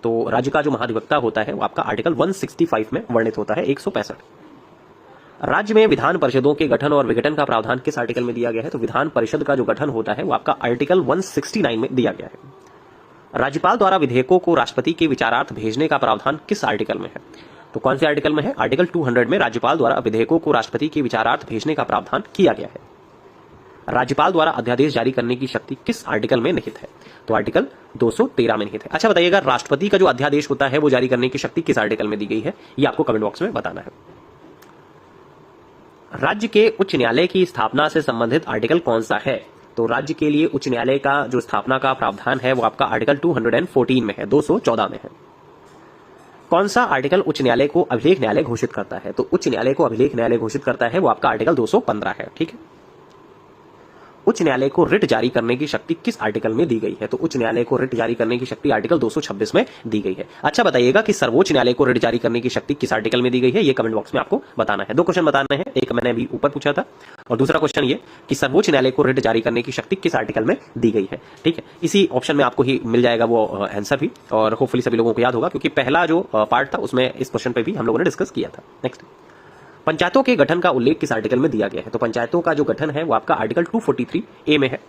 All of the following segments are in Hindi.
तो राज्य का जो महाधिवक्ता होता है वो आपका आर्टिकल 165 में वर्णित होता है 165। राज्य में विधान परिषदों के गठन और विघटन का प्रावधान किस आर्टिकल में दिया गया है? तो विधान परिषद का जो गठन होता है वो आपका आर्टिकल 169 में दिया गया है। राज्यपाल द्वारा विधेयकों को राष्ट्रपति के विचारार्थ भेजने का प्रावधान किस आर्टिकल में है? तो कौन से आर्टिकल में है? आर्टिकल 200 में राज्यपाल द्वारा विधेयकों को राष्ट्रपति के विचारार्थ भेजने का प्रावधान किया गया है। राज्यपाल द्वारा अध्यादेश जारी करने की शक्ति किस आर्टिकल में निहित है? तो आर्टिकल 213 में निहित है। अच्छा बताइएगा, राष्ट्रपति का जो अध्यादेश होता है वो जारी करने की शक्ति किस आर्टिकल में दी गई है? ये आपको कमेंट बॉक्स में बताना है। राज्य के उच्च न्यायालय की स्थापना से संबंधित आर्टिकल कौन सा है? तो राज्य के लिए उच्च न्यायालय का जो स्थापना का प्रावधान है वो आपका आर्टिकल 214 में है, 214 में है। कौन सा आर्टिकल उच्च न्यायालय को अभिलेख न्यायालय घोषित करता है? तो उच्च न्यायालय को अभिलेख न्यायालय घोषित करता है वो आपका आर्टिकल 215 है। ठीक है। उच्च न्यायालय को रिट जारी करने की शक्ति किस आर्टिकल में दी गई है? तो उच्च न्यायालय को रिट जारी करने की शक्ति आर्टिकल 226 में दी गई है। अच्छा बताइएगा कि सर्वोच्च न्यायालय को रिट जारी करने की शक्ति किस आर्टिकल में दी गई है? ये कमेंट बॉक्स में आपको बताना है। 2 क्वेश्चन बताने हैं, एक मैंने अभी ऊपर पूछा था और दूसरा क्वेश्चन ये कि सर्वोच्च न्यायालय को रिट जारी करने की शक्ति किस आर्टिकल में दी गई है। ठीक है, इसी ऑप्शन में आपको ही मिल जाएगा वो आंसर भी, और होपफुली सभी लोगों को याद होगा क्योंकि पहला जो पार्ट था उसमें इस क्वेश्चन पे भी हम लोगों ने डिस्कस किया था। नेक्स्ट, पंचायतों के गठन का उल्लेख किस आर्टिकल में दिया गया है? तो पंचायतों का जो गठन है वो आपका आर्टिकल 243A में है।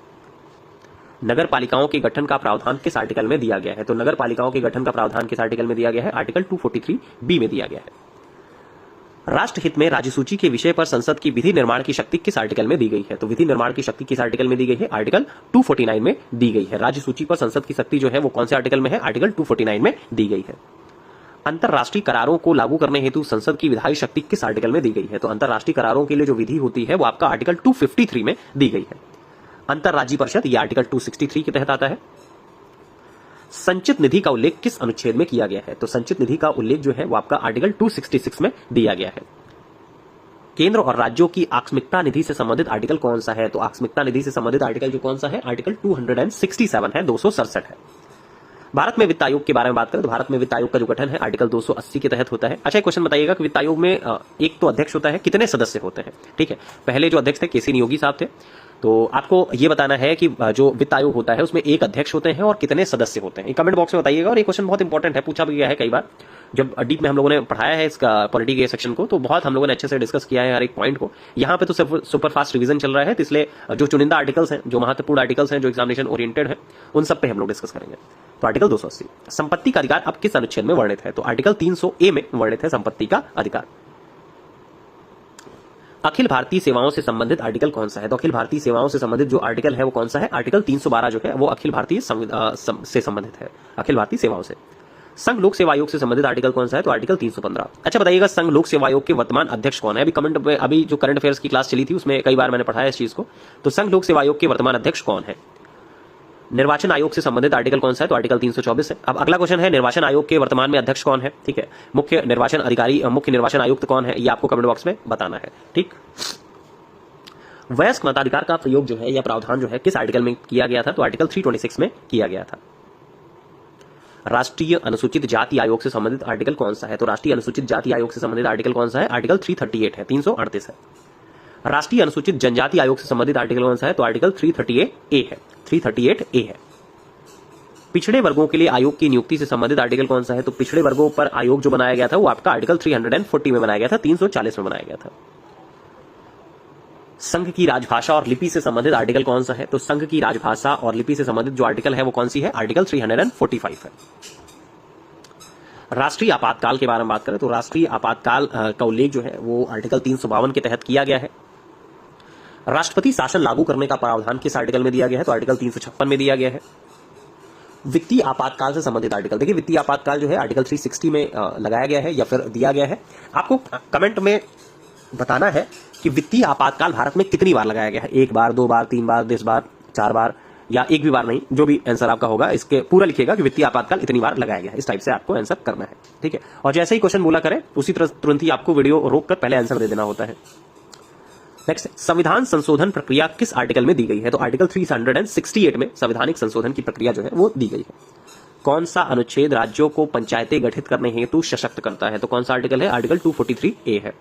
नगर पालिकाओं के गठन का प्रावधान किस आर्टिकल में दिया गया है? तो नगर पालिकाओं के गठन का प्रावधान किस आर्टिकल में दिया गया है? आर्टिकल 243B में दिया गया है। राष्ट्रहित में राज्य सूची के विषय पर संसद की विधि निर्माण की शक्ति किस आर्टिकल में दी गई है? तो विधि निर्माण की शक्ति किस आर्टिकल में दी गई है? आर्टिकल 249 में दी गई है। राज्य सूची पर संसद की शक्ति जो है वो कौन से आर्टिकल में है? आर्टिकल 249 में दी गई है। अंतरराष्ट्रीय करारों को लागू करने हेतु संसद की विधायी शक्ति किस आर्टिकल में दी गई है? तो अंतरराष्ट्रीय करारों के लिए जो विधि होती है वो आपका आर्टिकल 253 में दी गई है। अंतरराज्यीय परिषद ये आर्टिकल 263 के तहत आता है। संचित निधि का उल्लेख किस अनुच्छेद में किया गया है? तो संचित निधि का उल्लेख जो है वो आपका आर्टिकल 266 में दिया गया है। केंद्र और राज्यों की आकस्मिकता निधि से संबंधित आर्टिकल कौन सा है? तो आकस्मिकता निधि से संबंधित आर्टिकल जो कौन सा है? आर्टिकल 267 है, 267 है। भारत में वित्त आयोग के बारे में बात करें तो भारत में वित्त आयोग का जो गठन है आर्टिकल 280 के तहत होता है। अच्छा एक क्वेश्चन बताइएगा कि वित्त आयोग में एक तो अध्यक्ष होता है, कितने सदस्य होते हैं? ठीक है, पहले जो अध्यक्ष थे केसी नियोगी साहब थे, तो आपको ये बताना है कि जो वित्त आयोग होता है उसमें एक अध्यक्ष होते हैं और कितने सदस्य होते हैं, कमेंट बॉक्स में बताइएगा। और ये क्वेश्चन बहुत इंपॉर्टेंट है, पूछा भी गया है कई बार जब डीप में हम लोगों ने पढ़ाया है इसका पॉलिटी के सेक्शन को, तो बहुत हम लोगों ने अच्छे से डिस्कस किया है हर एक पॉइंट को। यहाँ पे तो सुपर फास्ट रिवीजन चल रहा है, तो इसलिए जो चुनिंदा आर्टिकल्स हैं, जो महत्वपूर्ण आर्टिकल्स हैं, जो एग्जामिनेशन ओरिएंटेड है, उन सब पे हम लोग डिस्कस करेंगे। तो आर्टिकल 280, संपत्ति का अधिकार अब किस अनुच्छेद में वर्णित है? तो आर्टिकल 300A में वर्णित है संपत्ति का अधिकार। अखिल भारतीय सेवाओं से संबंधित आर्टिकल कौन सा है? तो अखिल भारतीय सेवाओं से संबंधित जो आर्टिकल है वो कौन सा है? आर्टिकल 312 जो है वो अखिल भारतीय से संबंधित है, अखिल भारतीय सेवाओं से। संघ लोक सेवा आयोग से संबंधित आर्टिकल कौन सा है? तो आर्टिकल 315। अच्छा बताइएगा संघ लोक सेवा आयोग के वर्तमान अध्यक्ष कौन है? अभी जो करंट अफेयर्स की क्लास चली थी उसमें कई बार मैंने पढ़ाया इस चीज को। तो संघ लोक सेवा आयोग के वर्तमान अध्यक्ष कौन है? निर्वाचन आयोग से संबंधित आर्टिकल कौन सा है? तो आर्टिकल 324 है। अब अगला क्वेश्चन है निर्वाचन आयोग के वर्तमान में अध्यक्ष कौन है? ठीक है, मुख्य निर्वाचन अधिकारी, मुख्य निर्वाचन आयुक्त कौन है? ये आपको कमेंट बॉक्स में बताना है। ठीक, वयस्क मताधिकार का प्रयोग जो है या प्रावधान जो है किस आर्टिकल में किया गया था? तो आर्टिकल 326 में किया गया था। राष्ट्रीय अनुसूचित जाति आयोग से संबंधित आर्टिकल कौन सा है? तो राष्ट्रीय अनुसूचित जाति आयोग से संबंधित आर्टिकल कौन सा है? आर्टिकल 338 है, 338 है। राष्ट्रीय अनुसूचित जनजाति आयोग से संबंधित आर्टिकल कौन सा है? तो आर्टिकल 338A है, 338A है। पिछड़े वर्गों के लिए आयोग की नियुक्ति से संबंधित आर्टिकल कौन सा है? तो पिछड़े वर्गों पर आयोग जो बनाया गया था वो आपका आर्टिकल 340 में बनाया गया था, 340 में बनाया गया था। संघ की राजभाषा और लिपि से संबंधित आर्टिकल कौन सा है? तो संघ की राजभाषा और लिपि से संबंधित जो आर्टिकल है वो कौन सी है? आर्टिकल 345 है। राष्ट्रीय आपातकाल के बारे में बात करें तो राष्ट्रीय आपातकाल का उल्लेख जो है वो आर्टिकल 352 के तहत किया गया है। राष्ट्रपति शासन लागू करने का प्रावधान किस आर्टिकल में दिया गया है? तो आर्टिकल 356 में दिया गया है। वित्तीय आपातकाल से संबंधित आर्टिकल, देखिए वित्तीय आपातकाल जो है आर्टिकल 360 में लगाया गया है या फिर दिया गया है। आपको कमेंट में बताना है कि वित्तीय आपातकाल भारत में कितनी बार लगाया गया है? 1 बार, 2 बार, 3 बार, 10 बार, 4 बार या एक भी बार नहीं, जो भी आंसर आपका होगा इसके पूरा लिखिएगा कि वित्तीय आपातकाल इतनी बार लगाया गया है। इस टाइप से आपको आंसर करना है, ठीक है। और जैसे ही क्वेश्चन बोला करें उसी तरह तुरंत ही आपको वीडियो रोककर पहले आंसर दे देना होता है। नेक्स्ट, संविधान संशोधन प्रक्रिया किस आर्टिकल में दी गई है? तो आर्टिकल 368 में संवैधानिक संशोधन की प्रक्रिया जो है वो दी गई है। कौन सा अनुच्छेद राज्यों को पंचायतें गठित करने हेतु सशक्त करता है? तो कौन सा आर्टिकल है? आर्टिकल 243A है।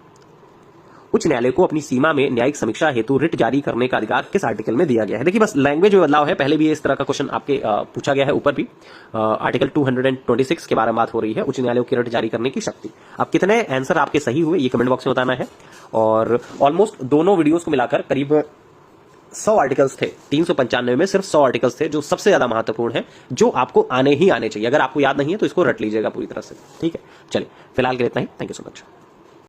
उच्च न्यायालय को अपनी सीमा में न्यायिक समीक्षा हेतु रिट जारी करने का अधिकार किस आर्टिकल में दिया गया है? देखिए बस लैंग्वेज में बदलाव है, पहले भी इस तरह का क्वेश्चन आपके पूछा गया है ऊपर भी। आर्टिकल 226 के बारे में बात हो रही है, उच्च न्यायालय की रिट जारी करने की शक्ति। अब कितने आंसर आपके सही हुए ये कमेंट बॉक्स में बताना है। और ऑलमोस्ट दोनों वीडियोस को मिलाकर करीब 100 आर्टिकल्स थे, 395 में सिर्फ 100 आर्टिकल्स थे जो सबसे ज्यादा महत्वपूर्ण है, जो आपको आने ही आने चाहिए। अगर आपको याद नहीं है तो इसको रट लीजिएगा पूरी तरह से, ठीक है। चलिए फिलहाल के लिए इतना ही। Thank you so much.